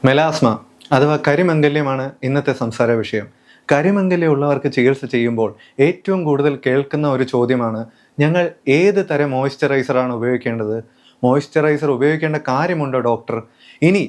Melasma അഥവാ കരിമംഗല്യമാണ് ഇന്നത്തെ സംസാര വിഷയം. കരിമംഗല്യമുള്ളവർക്ക് ചികിത്സ ചെയ്യുമ്പോൾ ഏറ്റവും കൂടുതൽ കേൾക്കുന്ന ഒരു ചോദ്യമാണ്, ഞങ്ങൾ ഏത് തരം മോയ്സ്ചറൈസറാണ് ഉപയോഗിക്കേണ്ടത്? മോയ്സ്ചറൈസർ ഉപയോഗിക്കേണ്ട കാര്യമുണ്ടോ ഡോക്ടർ? ഇനി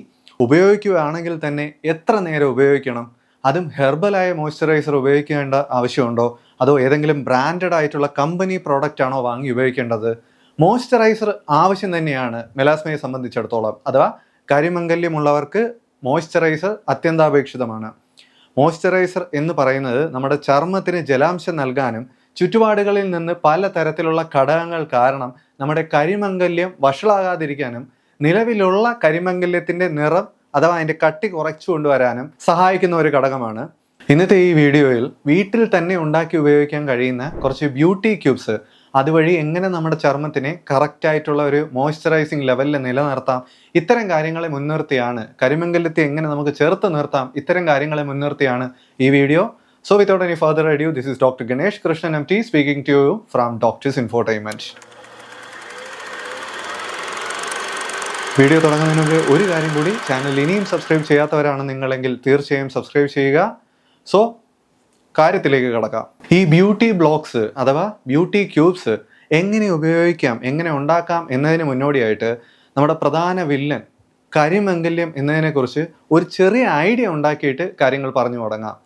ഉപയോഗിക്കുകയാണെങ്കിൽ തന്നെ എത്ര നേരം ഉപയോഗിക്കണം? അതും ഹെർബലായ മോയ്സ്ചറൈസർ ഉപയോഗിക്കേണ്ട ആവശ്യമുണ്ടോ? അതോ ഏതെങ്കിലും ബ്രാൻഡഡ് ആയിട്ടുള്ള കമ്പനി പ്രോഡക്റ്റ് ആണോ വാങ്ങി ഉപയോഗിക്കേണ്ടത്? മോയ്സ്ചറൈസർ ആവശ്യം തന്നെയാണ് മെലാസ്മയെ സംബന്ധിച്ചിടത്തോളം. അഥവാ കരിമംഗല്യമുള്ളവർക്ക് മോയ്സ്ചറൈസർ അത്യന്താപേക്ഷിതമാണ്. മോയ്സ്ചറൈസർ എന്ന് പറയുന്നത് നമ്മുടെ ചർമ്മത്തിന് ജലാംശം നൽകാനും ചുറ്റുപാടുകളിൽ നിന്ന് പല തരത്തിലുള്ള ഘടകങ്ങൾ കാരണം നമ്മുടെ കരിമംഗല്യം വഷളാകാതിരിക്കാനും നിലവിലുള്ള കരിമംഗല്യത്തിന്റെ നിറം അഥവാ അതിന്റെ കട്ടി കുറച്ചു കൊണ്ടുവരാനും സഹായിക്കുന്ന ഒരു ഘടകമാണ്. ഇന്നത്തെ ഈ വീഡിയോയിൽ വീട്ടിൽ തന്നെ ഉണ്ടാക്കി ഉപയോഗിക്കാൻ കഴിയുന്ന കുറച്ച് ബ്യൂട്ടി ക്യൂബ്സ്, അതുവഴി എങ്ങനെ നമ്മുടെ ചർമ്മത്തിനെ കറക്റ്റായിട്ടുള്ള ഒരു മോയ്സ്ചറൈസിങ് ലെവലിൽ നിലനിർത്താം, ഇത്തരം കാര്യങ്ങളെ മുൻനിർത്തിയാണ്, കരിമംഗല്യത്തെ എങ്ങനെ നമുക്ക് ചേർത്ത് നിർത്താം, ഇത്തരം കാര്യങ്ങളെ മുൻനിർത്തിയാണ് ഈ video. So without any further adieu, this is doctor Ganesh Krishnan MT speaking to you from doctors infotainment. Video തുടങ്ങുന്നതിന് മുമ്പ് ഒരു കാര്യം കൂടി, ചാനൽ ഇനിയും സബ്സ്ക്രൈബ് ചെയ്യാത്തവരാണ് നിങ്ങളെങ്കിൽ തീർച്ചയായും സബ്സ്ക്രൈബ് ചെയ്യുക. സോ കാര്യത്തിലേക്ക് കടക്കാം. ഈ ബ്യൂട്ടി ബ്ലോക്സ് അഥവാ ബ്യൂട്ടി ക്യൂബ്സ് എങ്ങനെ ഉപയോഗിക്കാം, എങ്ങനെ ഉണ്ടാക്കാം എന്നതിന് മുന്നോടിയായിട്ട് നമ്മുടെ പ്രധാന വില്ലൻ കരിമംഗല്യം എന്നതിനെക്കുറിച്ച് ഒരു ചെറിയ ഐഡിയ ഉണ്ടാക്കിയിട്ട് കാര്യങ്ങൾ പറഞ്ഞു തുടങ്ങാം.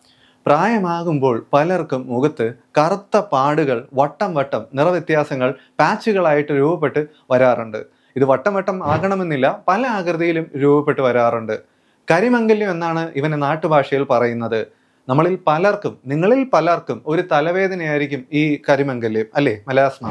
പ്രായമാകുമ്പോൾ പലർക്കും മുഖത്ത് കറുത്ത പാടുകൾ, വട്ടം വട്ടം നിറവ്യത്യാസങ്ങൾ പാച്ചുകളായിട്ട് രൂപപ്പെട്ട് വരാറുണ്ട്. ഇത് വട്ടം വട്ടം ആകണമെന്നില്ല, പല ആകൃതിയിലും രൂപപ്പെട്ട് വരാറുണ്ട്. കരിമംഗല്യം എന്നാണ് ഇവനെ നാട്ടുഭാഷയിൽ പറയുന്നത്. നിങ്ങളിൽ പലർക്കും ഒരു തലവേദനയായിരിക്കും ഈ കരിമംഗല്യം, അല്ലേ, മെലാസ്മ.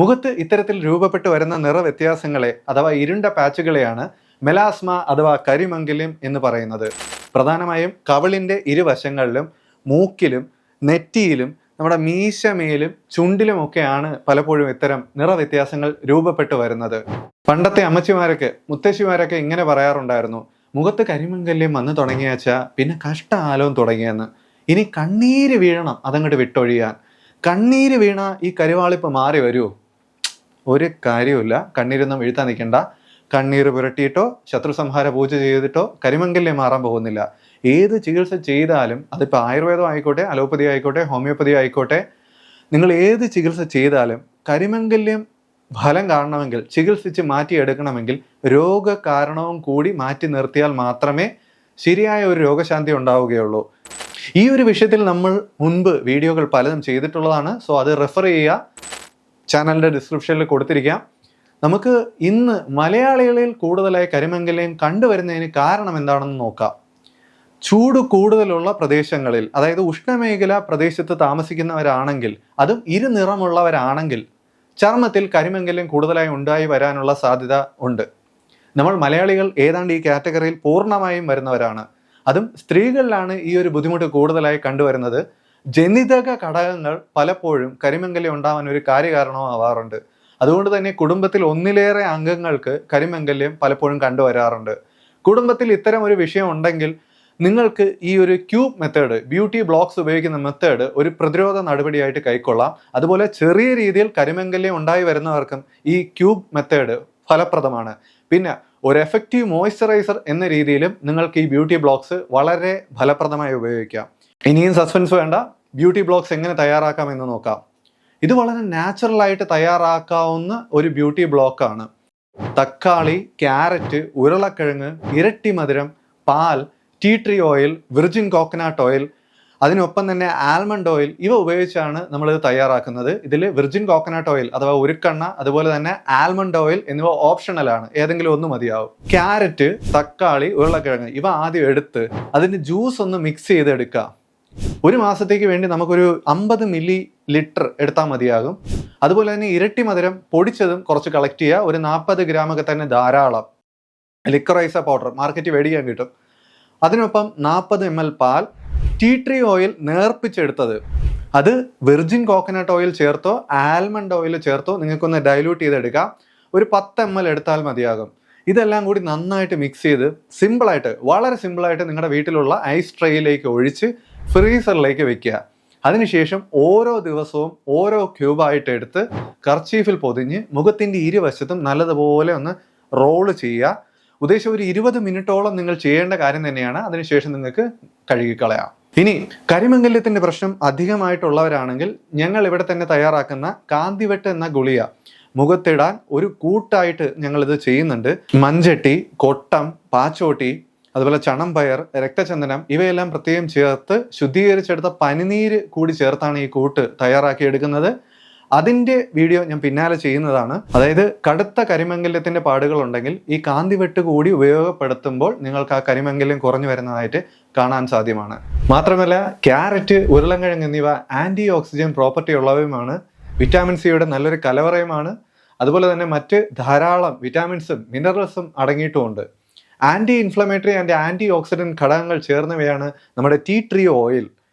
മുഖത്ത് ഇത്തരത്തിൽ രൂപപ്പെട്ടു വരുന്ന നിറവ്യത്യാസങ്ങളെ അഥവാ ഇരുണ്ട പാച്ചുകളെയാണ് മെലാസ്മ അഥവാ കരിമംഗല്യം എന്ന് പറയുന്നത്. പ്രധാനമായും കവിളിന്റെ ഇരുവശങ്ങളിലും മൂക്കിലും നെറ്റിയിലും നമ്മുടെ മീശമേലും ചുണ്ടിലുമൊക്കെയാണ് പലപ്പോഴും ഇത്തരം നിറവ്യത്യാസങ്ങൾ രൂപപ്പെട്ടു വരുന്നത്. പണ്ടത്തെ അമ്മച്ചിമാരൊക്കെ മുത്തശ്ശിമാരൊക്കെ ഇങ്ങനെ പറയാറുണ്ടായിരുന്നു, മുഖത്ത് കരിമംഗല്യം വന്ന് തുടങ്ങിയാച്ചാ പിന്നെ കഷ്ടകാലവും തുടങ്ങിയെന്ന്. ഇനി കണ്ണീര് വീഴണം അതങ്ങോട്ട് വിട്ടൊഴിയാൻ. കണ്ണീര് വീണ ഈ കരിവാളിപ്പ് മാറി വരുമോ? ഒരു കാര്യമില്ല, കണ്ണീരൊന്നും വീഴ്ത്താൻ നിൽക്കണ്ട. കണ്ണീര് പുരട്ടിയിട്ടോ ശത്രു സംഹാര പൂജ ചെയ്തിട്ടോ കരിമംഗല്യം മാറാൻ പോകുന്നില്ല. ഏത് ചികിത്സ ചെയ്താലും, അതിപ്പോൾ ആയുർവേദം ആയിക്കോട്ടെ, അലോപ്പതി ആയിക്കോട്ടെ, ഹോമിയോപ്പതി ആയിക്കോട്ടെ, നിങ്ങൾ ഏത് ചികിത്സ ചെയ്താലും കരിമംഗല്യം ഫലം കാണണമെങ്കിൽ, ചികിത്സിച്ച് മാറ്റിയെടുക്കണമെങ്കിൽ രോഗകാരണവും കൂടി മാറ്റി നിർത്തിയാൽ മാത്രമേ ശരിയായ ഒരു രോഗശാന്തി ഉണ്ടാവുകയുള്ളൂ. ഈ ഒരു വിഷയത്തിൽ നമ്മൾ മുൻപ് വീഡിയോകൾ പലതും ചെയ്തിട്ടുള്ളതാണ്. സോ അത് റെഫർ ചെയ്യുക, ചാനലിൻ്റെ ഡിസ്ക്രിപ്ഷനിൽ കൊടുത്തിരിക്കാം. നമുക്ക് ഇന്ന് മലയാളികളിൽ കൂടുതലായി കരിമംഗല്യം കണ്ടുവരുന്നതിന് കാരണം എന്താണെന്ന് നോക്കാം. ചൂട് കൂടുതലുള്ള പ്രദേശങ്ങളിൽ, അതായത് ഉഷ്ണമേഖല പ്രദേശത്ത് താമസിക്കുന്നവരാണെങ്കിൽ, അതും ഇരുനിറമുള്ളവരാണെങ്കിൽ ചർമ്മത്തിൽ കരിമംഗല്യം കൂടുതലായി ഉണ്ടായി വരാനുള്ള സാധ്യത ഉണ്ട്. നമ്മൾ മലയാളികൾ ഏതാണ്ട് ഈ കാറ്റഗറിയിൽ പൂർണ്ണമായും വരുന്നവരാണ്. അതും സ്ത്രീകളിലാണ് ഈ ഒരു ബുദ്ധിമുട്ട് കൂടുതലായി കണ്ടുവരുന്നത്. ജനിതക ഘടകങ്ങൾ പലപ്പോഴും കരിമംഗല്യം ഉണ്ടാവാൻ ഒരു കാര്യകാരണമാവാറുണ്ട്. അതുകൊണ്ട് തന്നെ കുടുംബത്തിൽ ഒന്നിലേറെ അംഗങ്ങൾക്ക് കരിമംഗല്യം പലപ്പോഴും കണ്ടുവരാറുണ്ട്. കുടുംബത്തിൽ ഇത്തരം ഒരു വിഷയം ഉണ്ടെങ്കിൽ നിങ്ങൾക്ക് ഈ ഒരു ക്യൂബ് മെത്തേഡ്, ബ്യൂട്ടി ബ്ലോക്സ് ഉപയോഗിക്കുന്ന മെത്തേഡ് ഒരു പ്രതിരോധ നടപടിയായിട്ട് കൈക്കൊള്ളാം. അതുപോലെ ചെറിയ രീതിയിൽ കരിമംഗല്യം ഉണ്ടായി വരുന്നവർക്കും ഈ ക്യൂബ് മെത്തേഡ് ഫലപ്രദമാണ്. പിന്നെ ഒരു എഫക്റ്റീവ് മോയ്സ്ചറൈസർ എന്ന രീതിയിലും നിങ്ങൾക്ക് ഈ ബ്യൂട്ടി ബ്ലോക്സ് വളരെ ഫലപ്രദമായി ഉപയോഗിക്കാം. ഇനിയും സസ്പെൻസ് വേണ്ട, ബ്യൂട്ടി ബ്ലോക്സ് എങ്ങനെ തയ്യാറാക്കാം എന്ന് നോക്കാം. ഇത് വളരെ നാച്ചുറലായിട്ട് തയ്യാറാക്കാവുന്ന ഒരു ബ്യൂട്ടി ബ്ലോക്കാണ്. തക്കാളി, ക്യാരറ്റ്, ഉരുളക്കിഴങ്ങ്, ഇരട്ടി മധുരം, പാൽ, tea tree oil, virgin coconut oil, അതിനൊപ്പം തന്നെ ആൽമണ്ട് ഓയിൽ, ഇവ ഉപയോഗിച്ചാണ് നമ്മളിത് തയ്യാറാക്കുന്നത്. ഇതിൽ വിർജിൻ കോക്കനട്ട് ഓയിൽ അഥവാ ഉരുക്കെണ്ണ, അതുപോലെ തന്നെ ആൽമണ്ട് ഓയിൽ എന്നിവ ഓപ്ഷണലാണ്, ഏതെങ്കിലും ഒന്ന് മതിയാവും. ക്യാരറ്റ്, തക്കാളി, ഉരുളക്കിഴങ്ങ് ഇവ ആദ്യം എടുത്ത് അതിൻ്റെ ജ്യൂസ് ഒന്ന് മിക്സ് ചെയ്തെടുക്കുക. ഒരു മാസത്തേക്ക് വേണ്ടി നമുക്കൊരു 50 മില്ലി ലിറ്റർ എടുത്താൽ മതിയാകും. അതുപോലെ തന്നെ ഇരട്ടി മധുരം പൊടിച്ചതും കുറച്ച് കളക്ട് ചെയ്യുക. ഒരു 40 ഗ്രാമൊക്കെ തന്നെ ധാരാളം. ലിക്വറൈസർ പൗഡർ മാർക്കറ്റിൽ മേടിക്കാൻ കിട്ടും. അതിനൊപ്പം 40 ml പാൽ, ടീ ട്രീ ഓയിൽ നേർപ്പിച്ചെടുത്തത്, അത് വിർജിൻ കോക്കനട്ട് ഓയിൽ ചേർത്തോ ആൽമണ്ട് ഓയിൽ ചേർത്തോ നിങ്ങൾക്കൊന്ന് ഡൈല്യൂട്ട് ചെയ്തെടുക്കാം. ഒരു 10 ml എടുത്താൽ മതിയാകും. ഇതെല്ലാം കൂടി നന്നായിട്ട് മിക്സ് ചെയ്ത് സിമ്പിളായിട്ട്, വളരെ സിമ്പിളായിട്ട് നിങ്ങളുടെ വീട്ടിലുള്ള ഐസ് ട്രേയിലേക്ക് ഒഴിച്ച് ഫ്രീസറിലേക്ക് വെക്കുക. അതിനുശേഷം ഓരോ ദിവസവും ഓരോ ക്യൂബായിട്ട് എടുത്ത് കർച്ചീഫിൽ പൊതിഞ്ഞ് മുഖത്തിൻ്റെ ഇരുവശത്തും നല്ലതുപോലെ ഒന്ന് റോള് ചെയ്യുക. ഉദ്ദേശം ഒരു 20 മിനിറ്റോളം നിങ്ങൾ ചെയ്യേണ്ട കാര്യം തന്നെയാണ്. അതിനുശേഷം നിങ്ങൾക്ക് കഴുകിക്കളയാം. ഇനി കരിമംഗല്യത്തിന്റെ പ്രശ്നം അധികമായിട്ടുള്ളവരാണെങ്കിൽ ഞങ്ങൾ ഇവിടെ തന്നെ തയ്യാറാക്കുന്ന കാന്തിവെട്ട് എന്ന ഗുളിക മുഖത്തിടാൻ ഒരു കൂട്ടായിട്ട് ഞങ്ങളിത് ചെയ്യുന്നുണ്ട്. മൺചട്ടി, കൊട്ടം, പാച്ചോട്ടി, അതുപോലെ ചണംപയർ, രക്തചന്ദനം ഇവയെല്ലാം പ്രത്യേകം ചേർത്ത് ശുദ്ധീകരിച്ചെടുത്ത പനിനീര് കൂടി ചേർത്താണ് ഈ കൂട്ട് തയ്യാറാക്കിയെടുക്കുന്നത്. അതിൻ്റെ വീഡിയോ ഞാൻ പിന്നാലെ ചെയ്യുന്നതാണ്. അതായത് കടുത്ത കരിമംഗല്യത്തിന്റെ പാടുകൾ ഉണ്ടെങ്കിൽ ഈ കാന്തിവെട്ട് കൂടി ഉപയോഗപ്പെടുത്തുമ്പോൾ നിങ്ങൾക്ക് ആ കരിമംഗല്യം കുറഞ്ഞു വരുന്നതായിട്ട് കാണാൻ സാധ്യമാണ്. മാത്രമല്ല ക്യാരറ്റ്, ഉരുളൻകിഴങ്ങ് എന്നിവ ആന്റി ഓക്സിജൻ പ്രോപ്പർട്ടി ഉള്ളവയുമാണ്. വിറ്റാമിൻ സിയുടെ നല്ലൊരു കലവറയുമാണ്. അതുപോലെ തന്നെ മറ്റ് ധാരാളം വിറ്റാമിൻസും മിനറൽസും അടങ്ങിയിട്ടുമുണ്ട്. Anti inflammatory and anti oxidant ഘടകങ്ങൾ ചേർന്നവയാണ് നമ്മുടെ ടീ ട്രീ ഓയിൽ.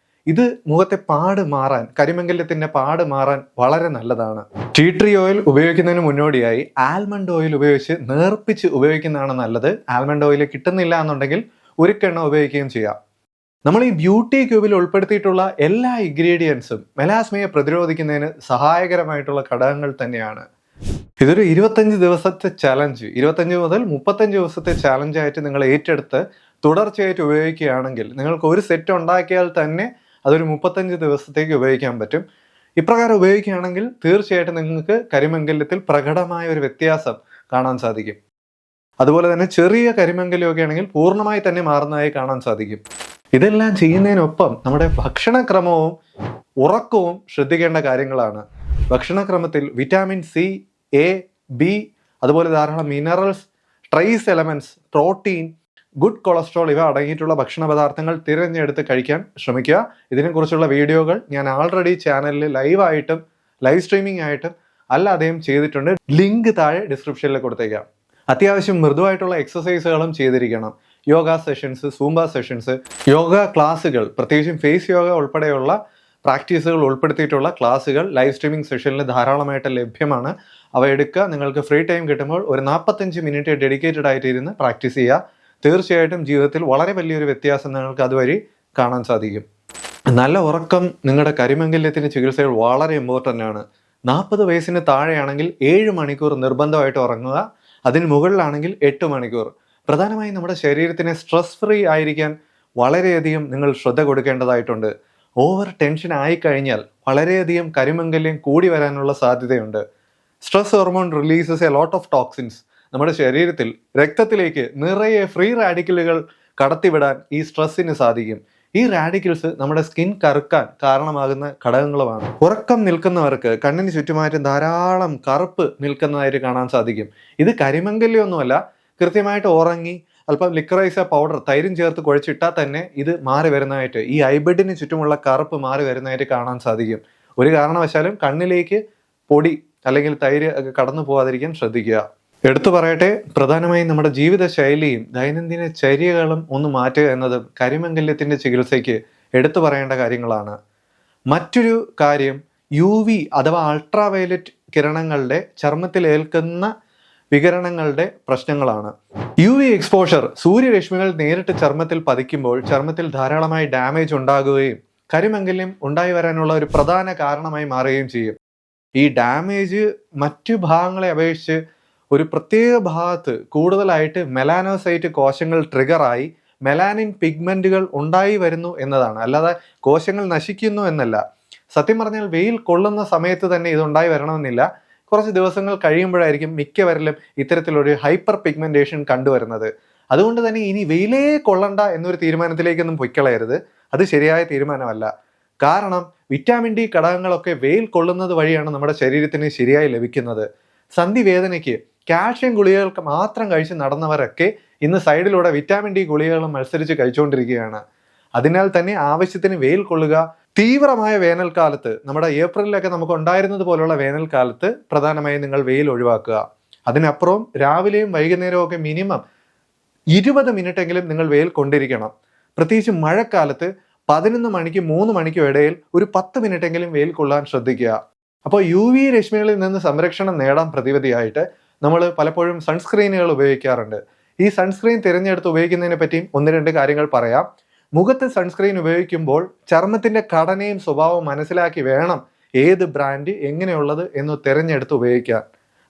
ഇത് മുഖത്തെ പാട് മാറാൻ, കരിമംഗല്യത്തിന്റെ പാട് മാറാൻ വളരെ നല്ലതാണ്. ടീ ട്രീ ഓയിൽ ഉപയോഗിക്കുന്നതിന് മുന്നോടിയായി ആൽമണ്ട് ഓയിൽ ഉപയോഗിച്ച് നേർപ്പിച്ച് ഉപയോഗിക്കുന്നതാണ് നല്ലത്. ആൽമണ്ട് ഓയിൽ കിട്ടുന്നില്ല എന്നുണ്ടെങ്കിൽ ഉരുക്കെണ്ണ ഉപയോഗിക്കുകയും ചെയ്യാം. നമ്മൾ ഈ ബ്യൂട്ടി ക്യൂബിൽ ഉൾപ്പെടുത്തിയിട്ടുള്ള എല്ലാ ഇൻഗ്രീഡിയൻസും മെലാസ്മയെ പ്രതിരോധിക്കുന്നതിന് സഹായകരമായിട്ടുള്ള ഘടകങ്ങൾ തന്നെയാണ്. ഇതൊരു 25 ദിവസത്തെ ചലഞ്ച്, 25 മുതൽ 35 ദിവസത്തെ ചലഞ്ചായിട്ട് നിങ്ങൾ ഏറ്റെടുത്ത് തുടർച്ചയായിട്ട് ഉപയോഗിക്കുകയാണെങ്കിൽ നിങ്ങൾക്ക് ഒരു സെറ്റ് ഉണ്ടാക്കിയാൽ തന്നെ അതൊരു 35 ദിവസത്തേക്ക് ഉപയോഗിക്കാൻ പറ്റും. ഇപ്രകാരം ഉപയോഗിക്കുകയാണെങ്കിൽ തീർച്ചയായിട്ടും നിങ്ങൾക്ക് കരിമംഗല്യത്തിൽ പ്രകടമായ ഒരു വ്യത്യാസം കാണാൻ സാധിക്കും. അതുപോലെ തന്നെ ചെറിയ കരിമംഗല്യമൊക്കെ ആണെങ്കിൽ പൂർണ്ണമായി തന്നെ മാറുന്നതായി കാണാൻ സാധിക്കും. ഇതെല്ലാം ചെയ്യുന്നതിനൊപ്പം നമ്മുടെ ഭക്ഷണക്രമവും ഉറക്കവും ശ്രദ്ധിക്കേണ്ട കാര്യങ്ങളാണ്. ഭക്ഷണക്രമത്തിൽ വിറ്റാമിൻ സി, എ, ബി, അതുപോലെ ധാരാളം minerals, trace elements, protein, good cholesterol ഇവ അടങ്ങിയിട്ടുള്ള ഭക്ഷണ പദാർത്ഥങ്ങൾ തിരഞ്ഞെടുത്ത് കഴിക്കാൻ ശ്രമിക്കുക. ഇതിനെക്കുറിച്ചുള്ള വീഡിയോകൾ ഞാൻ ആൾറെഡി ചാനലിൽ ലൈവായിട്ടും ലൈവ് സ്ട്രീമിംഗ് ആയിട്ടും അല്ലാതെയും ചെയ്തിട്ടുണ്ട്. ലിങ്ക് താഴെ ഡിസ്ക്രിപ്ഷനിൽ കൊടുത്തേക്കാം. അത്യാവശ്യം മൃദുവായിട്ടുള്ള എക്സസൈസുകളും ചെയ്തിരിക്കണം. Yoga sessions, Zumba sessions, yoga ക്ലാസ്സുകൾ, പ്രത്യേകിച്ചും ഫേസ് യോഗ ഉൾപ്പെടെയുള്ള പ്രാക്ടീസുകൾ ഉൾപ്പെടുത്തിയിട്ടുള്ള ക്ലാസ്സുകൾ ലൈവ് സ്ട്രീമിംഗ് സെഷനിൽ ധാരാളമായിട്ട് ലഭ്യമാണ്. അവ എടുക്കുക. നിങ്ങൾക്ക് ഫ്രീ ടൈം കിട്ടുമ്പോൾ ഒരു 45 മിനിറ്റ് ഡെഡിക്കേറ്റഡ് ആയിട്ട് ഇരുന്ന് പ്രാക്ടീസ് ചെയ്യുക. തീർച്ചയായിട്ടും ജീവിതത്തിൽ വളരെ വലിയൊരു വ്യത്യാസം നിങ്ങൾക്ക് അതുവഴി കാണാൻ സാധിക്കും. നല്ല ഉറക്കം നിങ്ങളുടെ കരിമംഗല്യത്തിൻ്റെ ചികിത്സകൾ വളരെ ഇമ്പോർട്ടൻ്റ് ആണ്. 40 വയസ്സിന് താഴെയാണെങ്കിൽ 7 മണിക്കൂർ നിർബന്ധമായിട്ട് ഉറങ്ങുക. അതിന് മുകളിലാണെങ്കിൽ 8 മണിക്കൂർ. പ്രധാനമായും നമ്മുടെ ശരീരത്തിനെ സ്ട്രെസ് ഫ്രീ ആയിരിക്കാൻ വളരെയധികം നിങ്ങൾ ശ്രദ്ധ കൊടുക്കേണ്ടതായിട്ടുണ്ട്. ഓവർ ടെൻഷൻ ആയിക്കഴിഞ്ഞാൽ വളരെയധികം കരിമംഗല്യം കൂടി വരാനുള്ള സാധ്യതയുണ്ട്. Stress hormone releases a lot of toxins. നമ്മുടെ ശരീരത്തിൽ രക്തത്തിലേക്ക് നിറയെ ഫ്രീ റാഡിക്കലുകൾ കടത്തിവിടാൻ ഈ സ്ട്രെസ്സിന് സാധിക്കും. ഈ റാഡിക്കൽസ് നമ്മുടെ സ്കിൻ കറുക്കാൻ കാരണമാകുന്ന ഘടകങ്ങളുമാണ്. ഉറക്കം നിൽക്കുന്നവർക്ക് കണ്ണിന് ചുറ്റുമായിട്ട് ധാരാളം കറുപ്പ് നിൽക്കുന്നതായിട്ട് കാണാൻ സാധിക്കും. ഇത് കരിമംഗല്യമൊന്നുമല്ല. കൃത്യമായിട്ട് ഉറങ്ങി അല്പം ലിക്വറൈസ പൗഡർ തൈരും ചേർത്ത് കുഴച്ചിട്ടാൽ തന്നെ ഇത് മാറി വരുന്നതായിട്ട്, ഈ ഐബഡിന് ചുറ്റുമുള്ള കറുപ്പ് മാറി വരുന്നതായിട്ട് കാണാൻ സാധിക്കും. ഒരു കാരണവശാലും കണ്ണിലേക്ക് പൊടി അല്ലെങ്കിൽ തൈര് കടന്നു പോകാതിരിക്കാൻ ശ്രദ്ധിക്കുക. എടുത്തു പറയട്ടെ, പ്രധാനമായും നമ്മുടെ ജീവിതശൈലിയും ദൈനംദിന ചര്യകളും ഒന്ന് മാറ്റുക എന്നതും കരിമംഗല്യത്തിന്റെ ചികിത്സയ്ക്ക് എടുത്തു പറയേണ്ട കാര്യങ്ങളാണ്. മറ്റൊരു കാര്യം UV അഥവാ അൾട്രാവയലറ്റ് കിരണങ്ങളുടെ ചർമ്മത്തിൽ ഏൽക്കുന്ന വികിരണങ്ങളുടെ പ്രശ്നങ്ങളാണ്. UV എക്സ്പോഷർ, സൂര്യരശ്മികൾ നേരിട്ട് ചർമ്മത്തിൽ പതിക്കുമ്പോൾ ചർമ്മത്തിൽ ധാരാളമായി ഡാമേജ് ഉണ്ടാകുകയും കരിമംഗല്യം ഉണ്ടായി വരാനുള്ള ഒരു പ്രധാന കാരണമായി മാറുകയും ചെയ്യും. ഈ ഡാമേജ് മറ്റു ഭാഗങ്ങളെ അപേക്ഷിച്ച് ഒരു പ്രത്യേക ഭാഗത്ത് കൂടുതലായിട്ട് മെലാനോസൈറ്റ് കോശങ്ങൾ ട്രിഗറായി മെലാനിൻ പിഗ്മെന്റുകൾ ഉണ്ടായി വരുന്നു എന്നതാണ്. അല്ലാതെ കോശങ്ങൾ നശിക്കുന്നു എന്നല്ല. സത്യം പറഞ്ഞാൽ വെയിൽ കൊള്ളുന്ന സമയത്ത് തന്നെ ഇതുണ്ടായി വരണമെന്നില്ല. കുറച്ച് ദിവസങ്ങൾ കഴിയുമ്പോഴായിരിക്കും മിക്കവരിലും ഇത്തരത്തിലൊരു ഹൈപ്പർ പിഗ്മെന്റേഷൻ കണ്ടുവരുന്നത്. അതുകൊണ്ട് തന്നെ ഇനി വെയിലേ കൊള്ളണ്ട എന്നൊരു തീരുമാനത്തിലേക്കൊന്നും പൊയ്ക്കളയരുത്. അത് ശരിയായ തീരുമാനമല്ല. കാരണം വിറ്റാമിൻ ഡി ഘടകങ്ങളൊക്കെ വെയിൽ കൊള്ളുന്നത് വഴിയാണ് നമ്മുടെ ശരീരത്തിന് ശരിയായി ലഭിക്കുന്നത്. സന്ധിവേദനയ്ക്ക് കാൽഷ്യം ഗുളികകൾക്ക് മാത്രം കഴിച്ച് നടന്നവരൊക്കെ ഇന്ന് സൈഡിലൂടെ വിറ്റാമിൻ ഡി ഗുളികകളും മത്സരിച്ച് കഴിച്ചുകൊണ്ടിരിക്കുകയാണ്. അതിനാൽ തന്നെ ആവശ്യത്തിന് വെയിൽ കൊള്ളുക. തീവ്രമായ വേനൽക്കാലത്ത്, നമ്മുടെ ഏപ്രിലൊക്കെ നമുക്ക് ഉണ്ടായിരുന്നത് പോലുള്ള വേനൽക്കാലത്ത് പ്രധാനമായും നിങ്ങൾ വെയിൽ ഒഴിവാക്കുക. അതിനപ്പുറം രാവിലെയും വൈകുന്നേരവും ഒക്കെ മിനിമം 20 മിനിറ്റെങ്കിലും നിങ്ങൾ വെയിൽ കൊണ്ടിരിക്കണം. പ്രത്യേകിച്ച് മഴക്കാലത്ത് 11 മണിക്കും 3 മണിക്കും ഇടയിൽ ഒരു 10 മിനിറ്റെങ്കിലും വെയിൽ കൊള്ളാൻ ശ്രദ്ധിക്കുക. അപ്പോൾ UV രശ്മികളിൽ നിന്ന് സംരക്ഷണം നേടാൻ പ്രതിവിധിയായിട്ട് നമ്മൾ പലപ്പോഴും സൺസ്ക്രീനുകൾ ഉപയോഗിക്കാറുണ്ട്. ഈ സൺസ്ക്രീൻ തിരഞ്ഞെടുത്ത് ഉപയോഗിക്കുന്നതിനെ പറ്റിയും 1-2 കാര്യങ്ങൾ പറയാം. മുഖത്ത് സൺസ്ക്രീൻ ഉപയോഗിക്കുമ്പോൾ ചർമ്മത്തിന്റെ ഘടനയും സ്വഭാവവും മനസ്സിലാക്കി വേണം ഏത് ബ്രാൻഡ് എങ്ങനെയുള്ളത് എന്ന് തിരഞ്ഞെടുത്ത് ഉപയോഗിക്കാൻ.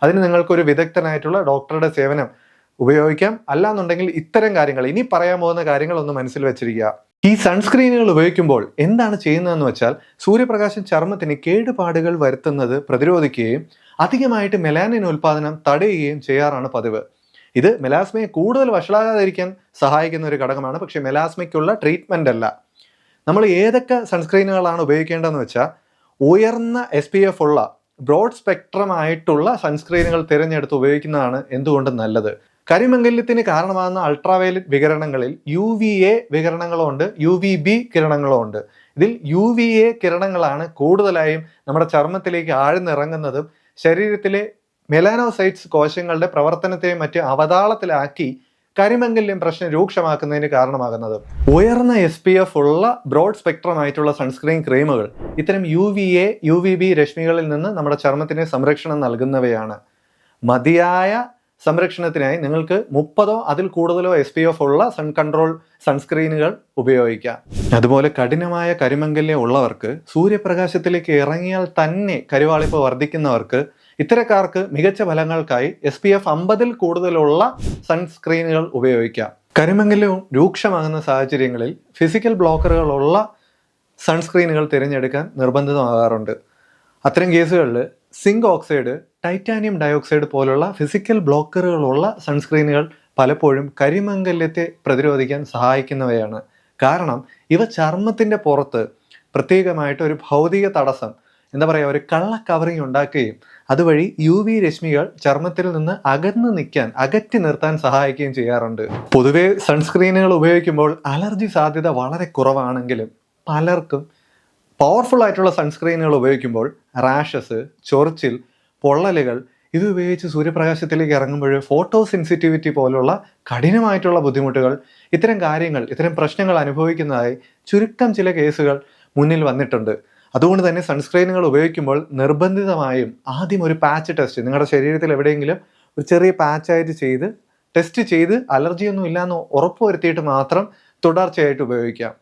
അതിന് നിങ്ങൾക്കൊരു വിദഗ്ധനായിട്ടുള്ള ഡോക്ടറുടെ സേവനം ഉപയോഗിക്കാം. അല്ലാന്നുണ്ടെങ്കിൽ ഇത്തരം കാര്യങ്ങൾ, ഇനി പറയാൻ പോകുന്ന കാര്യങ്ങളൊന്ന് മനസ്സിൽ വെച്ചിരിക്കുക. ഈ സൺസ്ക്രീനുകൾ ഉപയോഗിക്കുമ്പോൾ എന്താണ് ചെയ്യുന്നതെന്ന് വെച്ചാൽ, സൂര്യപ്രകാശം ചർമ്മത്തിന് കേടുപാടുകൾ വരുത്തുന്നത് പ്രതിരോധിക്കുകയും അധികമായിട്ട് മെലാനിൻ ഉൽപ്പാദനം തടയുകയും ചെയ്യാറാണ് പതിവ്. ഇത് മെലാസ്മയെ കൂടുതൽ വഷളാകാതിരിക്കാൻ സഹായിക്കുന്ന ഒരു ഘടകമാണ്. പക്ഷെ മെലാസ്മയ്ക്കുള്ള ട്രീറ്റ്മെന്റ് അല്ല. നമ്മൾ ഏതൊക്കെ സൺസ്ക്രീനുകളാണ് ഉപയോഗിക്കേണ്ടതെന്ന് വെച്ചാൽ, ഉയർന്ന SPF ഉള്ള ബ്രോഡ് സ്പെക്ട്രം ആയിട്ടുള്ള സൺസ്ക്രീനുകൾ തിരഞ്ഞെടുത്ത് ഉപയോഗിക്കുന്നതാണ് എന്തുകൊണ്ടും നല്ലത്. കരിമംഗല്യത്തിന് കാരണമാകുന്ന അൾട്രാവയലറ്റ് വികിരണങ്ങളിൽ UVA വികിരണങ്ങളും ഉണ്ട്, UVB കിരണങ്ങളും ഉണ്ട്. ഇതിൽ UVA കിരണങ്ങളാണ് കൂടുതലായും നമ്മുടെ ചർമ്മത്തിലേക്ക് ആഴ്ന്നിറങ്ങുന്നതും ശരീരത്തിലെ മെലാനോസൈറ്റ്സ് കോശങ്ങളുടെ പ്രവർത്തനത്തെയും മറ്റ് അവതാളത്തിലാക്കി കരിമംഗല്യം പ്രശ്നം രൂക്ഷമാക്കുന്നതിന് കാരണമാകുന്നത്. ഉയർന്ന SPF ഉള്ള ബ്രോഡ് സ്പെക്ട്രം ആയിട്ടുള്ള സൺസ്ക്രീൻ ക്രീമുകൾ ഇത്തരം UVA, UVB രശ്മികളിൽ നിന്ന് നമ്മുടെ ചർമ്മത്തിന് സംരക്ഷണം നൽകുന്നവയാണ്. മതിയായ സംരക്ഷണത്തിനായി നിങ്ങൾക്ക് 30 അതിൽ കൂടുതലോ SPF ഉള്ള സൺ കൺട്രോൾ സൺസ്ക്രീനുകൾ ഉപയോഗിക്കാം. അതുപോലെ കഠിനമായ കരിമംഗല്യം ഉള്ളവർക്ക്, സൂര്യപ്രകാശത്തിലേക്ക് ഇറങ്ങിയാൽ തന്നെ കരുവാളിപ്പ് വർദ്ധിക്കുന്നവർക്ക്, ഇത്തരക്കാർക്ക് മികച്ച ഫലങ്ങൾക്കായി SPF 50-ൽ കൂടുതലുള്ള സൺസ്ക്രീനുകൾ ഉപയോഗിക്കാം. കരിമംഗല്യവും രൂക്ഷമാകുന്ന സാഹചര്യങ്ങളിൽ ഫിസിക്കൽ ബ്ലോക്കറുകളുള്ള സൺസ്ക്രീനുകൾ തിരഞ്ഞെടുക്കാൻ നിർബന്ധിതമാകാറുണ്ട്. അത്തരം കേസുകളിൽ സിങ്ക് ഓക്സൈഡ്, ടൈറ്റാനിയം ഡയോക്സൈഡ് പോലുള്ള ഫിസിക്കൽ ബ്ലോക്കറുകളുള്ള സൺസ്ക്രീനുകൾ പലപ്പോഴും കരിമംഗല്യത്തെ പ്രതിരോധിക്കാൻ സഹായിക്കുന്നവയാണ്. കാരണം ഇവ ചർമ്മത്തിൻ്റെ പുറത്ത് പ്രത്യേകമായിട്ട് ഒരു ഭൗതിക തടസ്സം, എന്താ പറയുക, ഒരു കള്ള കവറിങ് ഉണ്ടാക്കുകയും അതുവഴി UV രശ്മികൾ ചർമ്മത്തിൽ നിന്ന് അകറ്റി നിർത്താൻ സഹായിക്കുകയും ചെയ്യാറുണ്ട്. പൊതുവെ സൺസ്ക്രീനുകൾ ഉപയോഗിക്കുമ്പോൾ അലർജി സാധ്യത വളരെ കുറവാണെങ്കിലും പലർക്കും പവർഫുൾ ആയിട്ടുള്ള സൺസ്ക്രീനുകൾ ഉപയോഗിക്കുമ്പോൾ റാഷസ്, ചൊറിച്ചിൽ, പൊള്ളലുകൾ ഇത് ഉപയോഗിച്ച് സൂര്യപ്രകാശത്തിലേക്ക് ഇറങ്ങുമ്പോൾ ഫോട്ടോ സെൻസിറ്റിവിറ്റി പോലുള്ള കഠിനമായിട്ടുള്ള ബുദ്ധിമുട്ടുകൾ, ഇത്തരം പ്രശ്നങ്ങൾ അനുഭവിക്കുന്നതായി ചുരുക്കം ചില കേസുകൾ മുന്നിൽ വന്നിട്ടുണ്ട്. അതുകൊണ്ട് തന്നെ സൺസ്ക്രീനുകൾ ഉപയോഗിക്കുമ്പോൾ നിർബന്ധിതമായും ആദ്യം ഒരു പാച്ച് ടെസ്റ്റ്, നിങ്ങളുടെ ശരീരത്തിൽ എവിടെയെങ്കിലും ഒരു ചെറിയ പാച്ചായിട്ട് ടെസ്റ്റ് ചെയ്ത് അലർജിയൊന്നും ഇല്ലയെന്ന് ഉറപ്പുവരുത്തിയിട്ട് മാത്രം തുടർച്ചയായിട്ട് ഉപയോഗിക്കാം.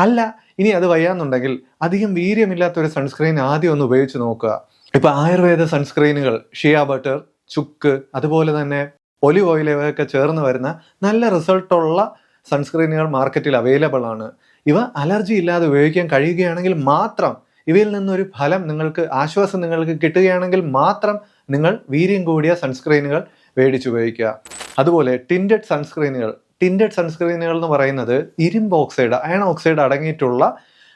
അല്ല, ഇനി അത് വയ്യാന്നുണ്ടെങ്കിൽ അധികം വീര്യമില്ലാത്തൊരു സൺസ്ക്രീൻ ആദ്യം ഒന്ന് ഉപയോഗിച്ച് നോക്കുക. ഇപ്പം ആയുർവേദ സൺസ്ക്രീനുകൾ, ഷിയ ബട്ടർ, ചുക്ക്, അതുപോലെ തന്നെ ഒലിവ് ഓയിൽ ഇവയൊക്കെ ചേർന്ന് വരുന്ന നല്ല റിസൾട്ടുള്ള സൺസ്ക്രീനുകൾ മാർക്കറ്റിൽ അവൈലബിൾ ആണ്. ഇവ അലർജി ഇല്ലാതെ ഉപയോഗിക്കാൻ കഴിയുകയാണെങ്കിൽ മാത്രം, ഇവയിൽ നിന്നൊരു ആശ്വാസം നിങ്ങൾക്ക് കിട്ടുകയാണെങ്കിൽ മാത്രം നിങ്ങൾ വീര്യം കൂടിയ സൺസ്ക്രീനുകൾ മേടിച്ചുപയോഗിക്കുക. അതുപോലെ ടിൻറ്റഡ് സൺസ്ക്രീനുകൾ എന്ന് പറയുന്നത് ഇരുമ്പ് ഓക്സൈഡ്, അയൺ ഓക്സൈഡ് അടങ്ങിയിട്ടുള്ള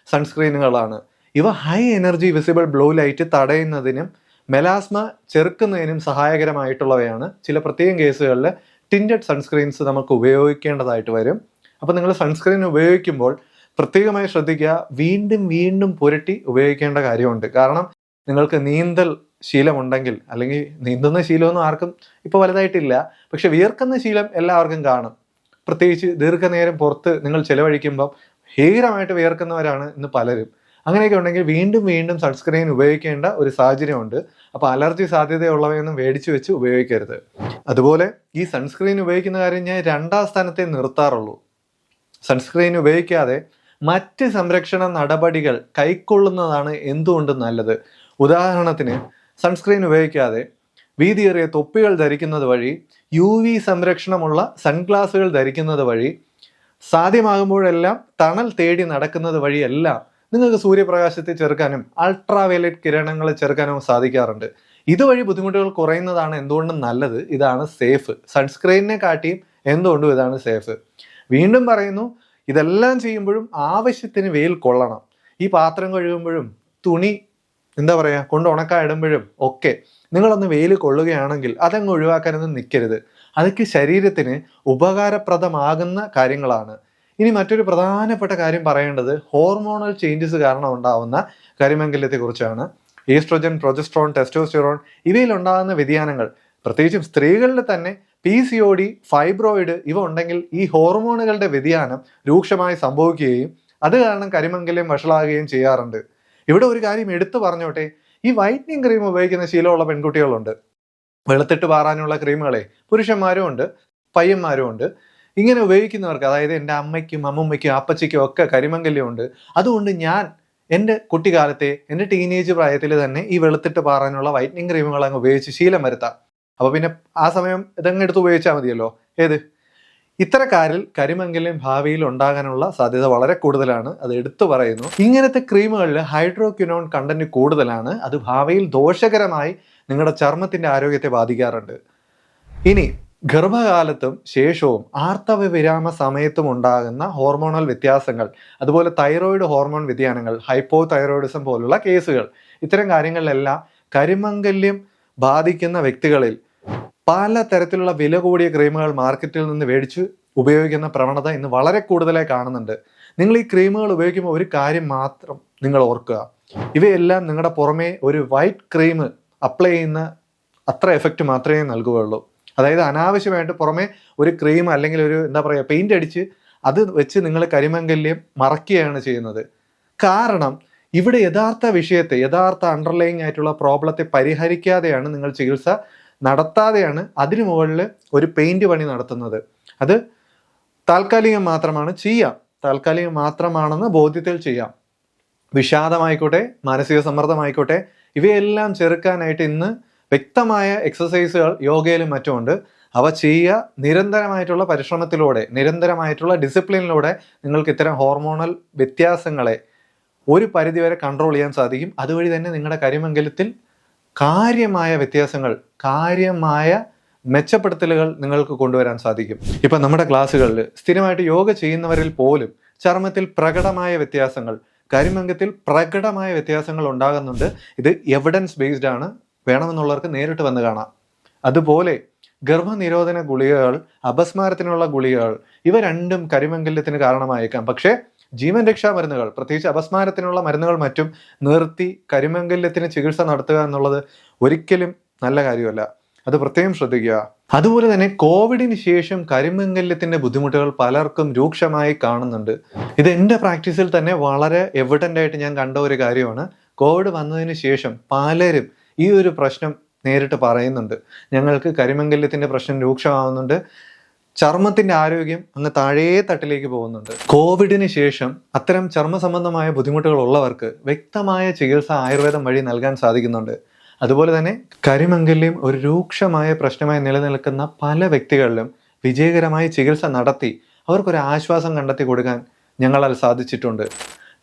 സൺസ്ക്രീനുകളാണ്. ഇവ high energy visible blue light തടയുന്നതിനും മെലാസ്മ ചെറുക്കുന്നതിനും സഹായകരമായിട്ടുള്ളവയാണ്. ചില പ്രത്യേക കേസുകളിൽ ടിൻറ്റഡ് സൺസ്ക്രീൻസ് നമുക്ക് ഉപയോഗിക്കേണ്ടതായിട്ട് വരും. അപ്പോൾ നിങ്ങൾ സൺസ്ക്രീൻ ഉപയോഗിക്കുമ്പോൾ പ്രത്യേകമായി ശ്രദ്ധിക്കുക, വീണ്ടും പുരട്ടി ഉപയോഗിക്കേണ്ട കാര്യമുണ്ട്. കാരണം നിങ്ങൾക്ക് നീന്തൽ ശീലമുണ്ടെങ്കിൽ, അല്ലെങ്കിൽ നീന്തുന്ന ശീലമൊന്നും ആർക്കും ഇപ്പോൾ വലുതായിട്ടില്ല, പക്ഷെ വിയർക്കുന്ന ശീലം എല്ലാവർക്കും കാണും. പ്രത്യേകിച്ച് ദീർഘനേരം പുറത്ത് നിങ്ങൾ ചിലവഴിക്കുമ്പോൾ ഭീകരമായിട്ട് വിയർക്കുന്നവരാണ് ഇന്ന് പലരും. അങ്ങനെയൊക്കെ ഉണ്ടെങ്കിൽ വീണ്ടും സൺസ്ക്രീൻ ഉപയോഗിക്കേണ്ട ഒരു സാഹചര്യമുണ്ട്. അപ്പോൾ അലർജി സാധ്യതയുള്ളവയൊന്നും മേടിച്ചു വെച്ച് ഉപയോഗിക്കരുത്. അതുപോലെ ഈ സൺസ്ക്രീൻ ഉപയോഗിക്കുന്ന കാര്യം ഞാൻ 2ാം സ്ഥാനത്തെ നിർത്താറുള്ളൂ. സൺസ്ക്രീൻ ഉപയോഗിക്കാതെ മറ്റ് സംരക്ഷണ നടപടികൾ കൈക്കൊള്ളുന്നതാണ് എന്തുകൊണ്ടും നല്ലത്. ഉദാഹരണത്തിന്, സൺസ്ക്രീൻ ഉപയോഗിക്കാതെ വീതിയേറിയ തൊപ്പികൾ ധരിക്കുന്നത് വഴി, UV സംരക്ഷണമുള്ള സൺഗ്ലാസുകൾ ധരിക്കുന്നത് വഴി, സാധ്യമാകുമ്പോഴെല്ലാം തണൽ തേടി നടക്കുന്നത് വഴിയെല്ലാം നിങ്ങൾക്ക് സൂര്യപ്രകാശത്തെ ചെറുക്കാനും അൾട്രാവയലറ്റ് കിരണങ്ങളെ ചെറുക്കാനും സാധിക്കാറുണ്ട്. ഇതുവഴി ബുദ്ധിമുട്ടുകൾ കുറയുന്നതാണ് എന്തുകൊണ്ടും നല്ലത്. ഇതാണ് സേഫ്. സൺസ്ക്രീനിനെ കാട്ടിയും എന്തുകൊണ്ടും ഇതാണ് സേഫ്. വീണ്ടും പറയുന്നു, ഇതെല്ലാം ചെയ്യുമ്പോഴും ആവശ്യത്തിന് വെയിൽ കൊള്ളണം. ഈ പാത്രം കഴുകുമ്പോഴും തുണി കൊണ്ട് ഉണക്കായിടുമ്പോഴും ഒക്കെ നിങ്ങളൊന്ന് വെയിൽ കൊള്ളുകയാണെങ്കിൽ അതങ്ങ് ഒഴിവാക്കാനൊന്നും നിൽക്കരുത്. അതൊക്കെ ശരീരത്തിന് ഉപകാരപ്രദമാകുന്ന കാര്യങ്ങളാണ്. ഇനി മറ്റൊരു പ്രധാനപ്പെട്ട കാര്യം പറയേണ്ടത് ഹോർമോണൽ ചേഞ്ചസ് കാരണം ഉണ്ടാവുന്ന കരിമംഗല്യത്തെക്കുറിച്ചാണ്. ഈസ്ട്രോജൻ, പ്രൊജസ്ട്രോൺ, ടെസ്റ്റോസ്റ്റിറോൺ ഇവയിൽ ഉണ്ടാകുന്ന വ്യതിയാനങ്ങൾ, പ്രത്യേകിച്ചും സ്ത്രീകളിൽ തന്നെ PCOD, ഫൈബ്രോയിഡ് ഇവ ഉണ്ടെങ്കിൽ ഈ ഹോർമോണുകളുടെ വ്യതിയാനം രൂക്ഷമായി സംഭവിക്കുകയും അത് കാരണം കരിമംഗല്യം വഷളാകുകയും ചെയ്യാറുണ്ട്. ഇവിടെ ഒരു കാര്യം എടുത്തു പറഞ്ഞോട്ടെ, ഈ വൈറ്റനിങ് ക്രീം ഉപയോഗിക്കുന്ന ശീലമുള്ള പെൺകുട്ടികളുണ്ട്. വെളുത്തിട്ട് പാറാനുള്ള ക്രീമുകളെ പുരുഷന്മാരും ഉണ്ട്, പയ്യന്മാരും ഉണ്ട്. ഇങ്ങനെ ഉപയോഗിക്കുന്നവർക്ക്, അതായത് എൻ്റെ അമ്മയ്ക്കും അമ്മുമ്മയ്ക്കും അപ്പച്ചയ്ക്കും ഒക്കെ കരിമംഗല്യമുണ്ട്. അതുകൊണ്ട് ഞാൻ എൻ്റെ കുട്ടിക്കാലത്തെ, എൻ്റെ ടീനേജ് പ്രായത്തിൽ തന്നെ ഈ വെളുത്തിട്ട് പാറാനുള്ള വൈറ്റനിങ് ക്രീമുകൾ അങ്ങ് ഉപയോഗിച്ച് ശീലം വരുത്താം. അപ്പോൾ പിന്നെ ആ സമയം ഇതങ്ങ് എടുത്ത് ഉപയോഗിച്ചാൽ മതിയല്ലോ. ഏത് ഇത്തരക്കാരിൽ കരിമംഗല്യം ഭാവിയിൽ ഉണ്ടാകാനുള്ള സാധ്യത വളരെ കൂടുതലാണ്. അത് എടുത്തു പറയുന്നു. ഇങ്ങനത്തെ ക്രീമുകളിൽ ഹൈഡ്രോക്വിനോൺ കണ്ടന്റ് കൂടുതലാണ്. അത് ഭാവിയിൽ ദോഷകരമായി നിങ്ങളുടെ ചർമ്മത്തിന്റെ ആരോഗ്യത്തെ ബാധിക്കാറുണ്ട്. ഇനി ഗർഭകാലത്തും ശേഷവും ആർത്തവ വിരാമ സമയത്തും ഉണ്ടാകുന്ന ഹോർമോണൽ വ്യത്യാസങ്ങൾ, അതുപോലെ തൈറോയിഡ് ഹോർമോൺ വ്യതിയാനങ്ങൾ, ഹൈപ്പോ തൈറോയിഡിസം പോലുള്ള കേസുകൾ, ഇത്തരം കാര്യങ്ങളിലെല്ലാം കരിമംഗല്യം ബാധിക്കുന്ന വ്യക്തികളിൽ പല തരത്തിലുള്ള വില കൂടിയ ക്രീമുകൾ മാർക്കറ്റിൽ നിന്ന് മേടിച്ച് ഉപയോഗിക്കുന്ന പ്രവണത ഇന്ന് വളരെ കൂടുതലായി കാണുന്നുണ്ട്. നിങ്ങൾ ഈ ക്രീമുകൾ ഉപയോഗിക്കുമ്പോൾ ഒരു കാര്യം മാത്രം നിങ്ങൾ ഓർക്കുക, ഇവയെല്ലാം നിങ്ങളുടെ പുറമേ ഒരു വൈറ്റ് ക്രീം അപ്ലൈ ചെയ്യുന്ന അത്ര എഫക്റ്റ് മാത്രമേ നൽകുകയുള്ളൂ. അതായത് അനാവശ്യമായിട്ട് പുറമേ ഒരു ക്രീം അല്ലെങ്കിൽ ഒരു പെയിന്റ് അടിച്ച് അത് വെച്ച് നിങ്ങൾ കരിമംഗല്യം മറക്കുകയാണ് ചെയ്യുന്നത്. കാരണം ഇവിടെ യഥാർത്ഥ വിഷയത്തെ, യഥാർത്ഥ അണ്ടർലൈങ് ആയിട്ടുള്ള പ്രോബ്ലത്തെ പരിഹരിക്കാതെയാണ് നിങ്ങൾ ചികിത്സ നടത്താതെയാണ് അതിനു മുകളിൽ ഒരു പെയിന്റ് പണി നടത്തുന്നത്. അത് താൽക്കാലികം മാത്രമാണ് ചെയ്യാം, താൽക്കാലികം മാത്രമാണെന്ന് ബോധ്യത്തിൽ ചെയ്യാം. വിഷാദമായിക്കോട്ടെ, മാനസിക സമ്മർദ്ദമായിക്കോട്ടെ, ഇവയെല്ലാം ചെറുക്കാനായിട്ട് ഇന്ന് വ്യക്തമായ എക്സസൈസുകൾ യോഗയിലും മറ്റുമുണ്ട്. അവ ചെയ്യുക. നിരന്തരമായിട്ടുള്ള പരിശ്രമത്തിലൂടെ, നിരന്തരമായിട്ടുള്ള ഡിസിപ്ലിനിലൂടെ നിങ്ങൾക്ക് ഇത്തരം ഹോർമോണൽ വ്യത്യാസങ്ങളെ ഒരു പരിധിവരെ കൺട്രോൾ ചെയ്യാൻ സാധിക്കും. അതുവഴി തന്നെ നിങ്ങളുടെ കരിമംഗല്യത്തിൽ കാര്യമായ വ്യത്യാസങ്ങൾ, കാര്യമായ മെച്ചപ്പെടുത്തലുകൾ നിങ്ങൾക്ക് കൊണ്ടുവരാൻ സാധിക്കും. ഇപ്പം നമ്മുടെ ക്ലാസ്സുകളിൽ സ്ഥിരമായിട്ട് യോഗ ചെയ്യുന്നവരിൽ പോലും ചർമ്മത്തിൽ പ്രകടമായ വ്യത്യാസങ്ങൾ, കരിമംഗല്യത്തിൽ പ്രകടമായ വ്യത്യാസങ്ങൾ ഉണ്ടാകുന്നുണ്ട്. ഇത് എവിഡൻസ് ബേസ്ഡ് ആണ്. വേണമെന്നുള്ളവർക്ക് നേരിട്ട് വന്ന് കാണാം. അതുപോലെ ഗർഭനിരോധന ഗുളികകൾ, അപസ്മാരത്തിനുള്ള ഗുളികകൾ, ഇവ രണ്ടും കരിമംഗല്യത്തിന് കാരണമായേക്കാം. പക്ഷേ ജീവൻ രക്ഷാ മരുന്നുകൾ, പ്രത്യേകിച്ച് അപസ്മാരത്തിനുള്ള മരുന്നുകൾ മറ്റും നിർത്തി കരിമംഗല്യത്തിന് ചികിത്സ നടത്തുക എന്നുള്ളത് ഒരിക്കലും നല്ല കാര്യമല്ല. അത് പ്രത്യേകം ശ്രദ്ധിക്കുക. അതുപോലെ തന്നെ കോവിഡിന് ശേഷം കരിമംഗല്യത്തിന്റെ ബുദ്ധിമുട്ടുകൾ പലർക്കും രൂക്ഷമായി കാണുന്നുണ്ട്. ഇത് എൻ്റെ പ്രാക്ടീസിൽ തന്നെ വളരെ എവിഡൻ്റ് ആയിട്ട് ഞാൻ കണ്ട ഒരു കാര്യമാണ്. കോവിഡ് വന്നതിന് ശേഷം പലരും ഈ ഒരു പ്രശ്നം നേരിട്ട് പറയുന്നുണ്ട്. ഞങ്ങൾക്ക് കരിമംഗല്യത്തിന്റെ പ്രശ്നം രൂക്ഷമാവുന്നുണ്ട്, ചർമ്മത്തിന്റെ ആരോഗ്യം അങ്ങ് താഴേ തട്ടിലേക്ക് പോകുന്നുണ്ട്. കോവിഡിന് ശേഷം അത്തരം ചർമ്മ സംബന്ധമായ ബുദ്ധിമുട്ടുകൾ ഉള്ളവർക്ക് വ്യക്തമായ ചികിത്സ ആയുർവേദം വഴി നൽകാൻ സാധിക്കുന്നുണ്ട്. അതുപോലെ തന്നെ കരിമംഗല്യം ഒരു രൂക്ഷമായ പ്രശ്നമായി നിലനിൽക്കുന്ന പല വ്യക്തികളിലും വിജയകരമായി ചികിത്സ നടത്തി അവർക്കൊരു ആശ്വാസം കണ്ടെത്തി കൊടുക്കാൻ ഞങ്ങളാൽ സാധിച്ചിട്ടുണ്ട്.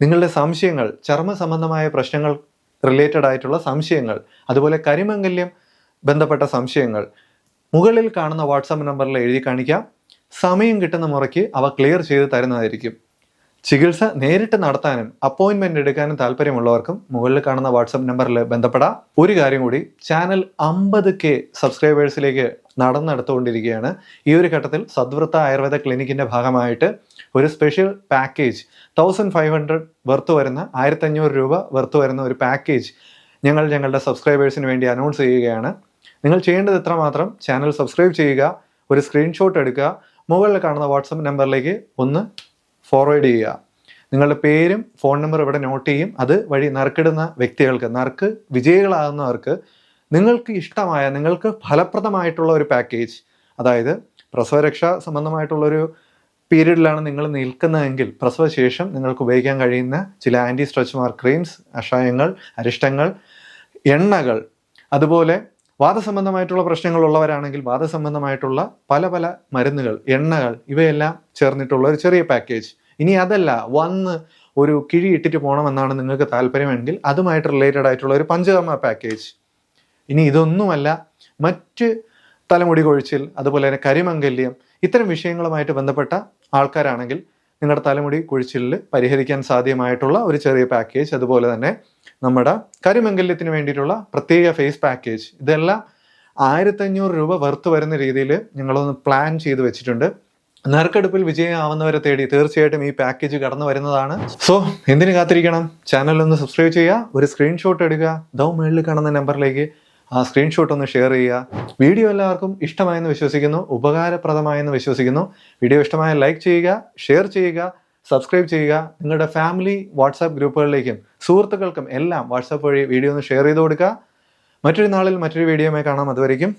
നിങ്ങളുടെ സംശയങ്ങൾ, ചർമ്മ സംബന്ധമായ പ്രശ്നങ്ങൾ റിലേറ്റഡ് ആയിട്ടുള്ള സംശയങ്ങൾ, അതുപോലെ കരിമംഗല്യം ബന്ധപ്പെട്ട സംശയങ്ങൾ മുകളിൽ കാണുന്ന വാട്സാപ്പ് നമ്പറിൽ എഴുതി കാണിക്കാം. സമയം കിട്ടുന്ന മുറയ്ക്ക് അവ ക്ലിയർ ചെയ്ത് തരുന്നതായിരിക്കും. ചികിത്സ നേരിട്ട് നടത്താനും അപ്പോയിൻമെന്റ് എടുക്കാനും താല്പര്യമുള്ളവർക്കും മുകളിൽ കാണുന്ന വാട്സാപ്പ് നമ്പറിൽ ബന്ധപ്പെടാം. ഒരു കാര്യം കൂടി, ചാനൽ 50K സബ്സ്ക്രൈബേഴ്സിലേക്ക് നടന്നെടുത്തുകൊണ്ടിരിക്കുകയാണ്. ഈ ഒരു ഘട്ടത്തിൽ സദ്വൃത്ത ആയുർവേദ ക്ലിനിക്കിന്റെ ഭാഗമായിട്ട് ഒരു സ്പെഷ്യൽ പാക്കേജ് 1500 വർത്ത് വരുന്ന 1500 രൂപ വർത്ത് വരുന്ന ഒരു പാക്കേജ് ഞങ്ങളുടെ സബ്സ്ക്രൈബേഴ്സിന് വേണ്ടി അനൗൺസ് ചെയ്യുകയാണ്. നിങ്ങൾ ചെയ്യേണ്ടത് ഇത്ര മാത്രം: ചാനൽ സബ്സ്ക്രൈബ് ചെയ്യുക, ഒരു സ്ക്രീൻഷോട്ട് എടുക്കുക, മുകളിൽ കാണുന്ന വാട്സപ്പ് നമ്പറിലേക്ക് ഒന്ന് ഫോർവേഡ് ചെയ്യുക. നിങ്ങളുടെ പേരും ഫോൺ നമ്പറും ഇവിടെ നോട്ട് ചെയ്യും. അത് വഴി നറുക്കിടുന്ന വ്യക്തികൾക്ക്, നറുക്ക് വിജയികളാകുന്നവർക്ക് നിങ്ങൾക്ക് ഇഷ്ടമായ, നിങ്ങൾക്ക് ഫലപ്രദമായിട്ടുള്ള ഒരു പാക്കേജ്, അതായത് പ്രസവരക്ഷ സംബന്ധമായിട്ടുള്ളൊരു പീരീഡിലാണ് നിങ്ങൾ നിൽക്കുന്നതെങ്കിൽ പ്രസവശേഷം നിങ്ങൾക്ക് ഉപയോഗിക്കാൻ കഴിയുന്ന ചില ആൻറ്റി സ്ട്രെച്ച് മാർക്ക് ക്രീംസ്, കഷായങ്ങൾ, അരിഷ്ടങ്ങൾ, എണ്ണകൾ, അതുപോലെ വാദസംബന്ധമായിട്ടുള്ള പ്രശ്നങ്ങളുള്ളവരാണെങ്കിൽ വാദസംബന്ധമായിട്ടുള്ള പല പല മരുന്നുകൾ, എണ്ണകൾ, ഇവയെല്ലാം ചേർന്നിട്ടുള്ള ഒരു ചെറിയ പാക്കേജ്. ഇനി അതല്ല, വന്ന് ഒരു കിഴി ഇട്ടിട്ട് പോകണമെന്നാണ് നിങ്ങൾക്ക് താല്പര്യമെങ്കിൽ അതുമായിട്ട് റിലേറ്റഡ് ആയിട്ടുള്ള ഒരു പഞ്ചകർമ്മ പാക്കേജ്. ഇനി ഇതൊന്നുമല്ല, മറ്റ് തലമുടി കൊഴിച്ചിൽ, അതുപോലെ തന്നെ കരിമംഗല്യം, ഇത്തരം വിഷയങ്ങളുമായിട്ട് ബന്ധപ്പെട്ട ആൾക്കാരാണെങ്കിൽ നിങ്ങളുടെ തലമുടി കൊഴിച്ചിലിൽ പരിഹരിക്കാൻ സാധ്യമായിട്ടുള്ള ഒരു ചെറിയ പാക്കേജ്, അതുപോലെ തന്നെ നമ്മുടെ കരിമംഗല്യത്തിന് വേണ്ടിയിട്ടുള്ള പ്രത്യേക ഫേസ് പാക്കേജ്, ഇതെല്ലാം 1500 രൂപ വർത്ത് വരുന്ന രീതിയിൽ ഞങ്ങളൊന്ന് പ്ലാൻ ചെയ്ത് വെച്ചിട്ടുണ്ട്. നറുക്കെടുപ്പിൽ വിജയമാവുന്നവരെ തേടി തീർച്ചയായിട്ടും ഈ പാക്കേജ് കടന്നു വരുന്നതാണ്. സോ എന്തിനു കാത്തിരിക്കണം? ചാനലൊന്ന് സബ്സ്ക്രൈബ് ചെയ്യുക, ഒരു സ്ക്രീൻഷോട്ട് എടുക്കുക, മുകളിൽ കാണുന്ന നമ്പറിലേക്ക് ആ സ്ക്രീൻഷോട്ട് ഒന്ന് ഷെയർ ചെയ്യുക. വീഡിയോ എല്ലാവർക്കും ഇഷ്ടമായെന്ന് വിശ്വസിക്കുന്നു, ഉപകാരപ്രദമായെന്ന് വിശ്വസിക്കുന്നു. വീഡിയോ ഇഷ്ടമായ ലൈക്ക് ചെയ്യുക, ഷെയർ ചെയ്യുക, സബ്സ്ക്രൈബ് ചെയ്യുക. നിങ്ങളുടെ ഫാമിലി വാട്സാപ്പ് ഗ്രൂപ്പുകളിലേക്കും സുഹൃത്തുക്കൾക്കും എല്ലാം വാട്സാപ്പ് വഴി വീഡിയോ ഒന്ന് ഷെയർ ചെയ്ത് കൊടുക്കുക. മറ്റൊരു നാളിൽ മറ്റൊരു വീഡിയോയുമായി കാണാം. അതുവരേക്കും